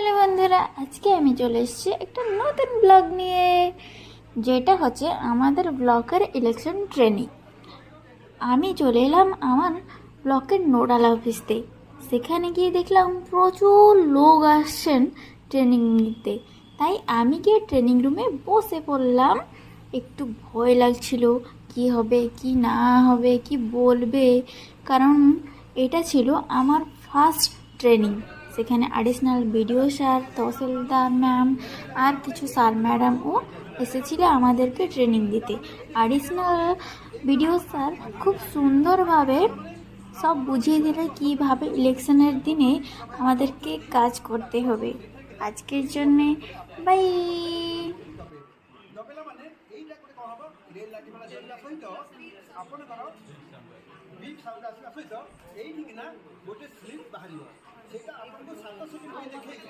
Hello বন্ধুরা, আজকে আমি চলে এসেছি একটা নতুন ব্লগ নিয়ে, যেটা হচ্ছে আমাদের ব্লকের ইলেকশন ট্রেনিং। আমি চলে এলাম আমার ব্লকের নোডাল অফিসতে। সেখানে গিয়ে দেখলাম প্রচুর লোক আসছেন ট্রেনিং নিতে। তাই আমি গিয়ে ট্রেনিং রুমে বসে পড়লাম। একটু ভয় লাগছিল, কি হবে কি না হবে, কি বলবে, কারণ এটা ছিল আমার ফার্স্ট ট্রেনিং। সেখানে অ্যাডিশনাল বিডিও স্যার, তহসিলদার ম্যাম আর কিছু স্যার ম্যাডামও এসেছিল আমাদেরকে ট্রেনিং দিতে। অ্যাডিশনাল বিডিও স্যার খুব সুন্দরভাবে সব বুঝিয়ে দিলে কীভাবে ইলেকশনের দিনে আমাদেরকে কাজ করতে হবে। আজকের জন্যে বাই।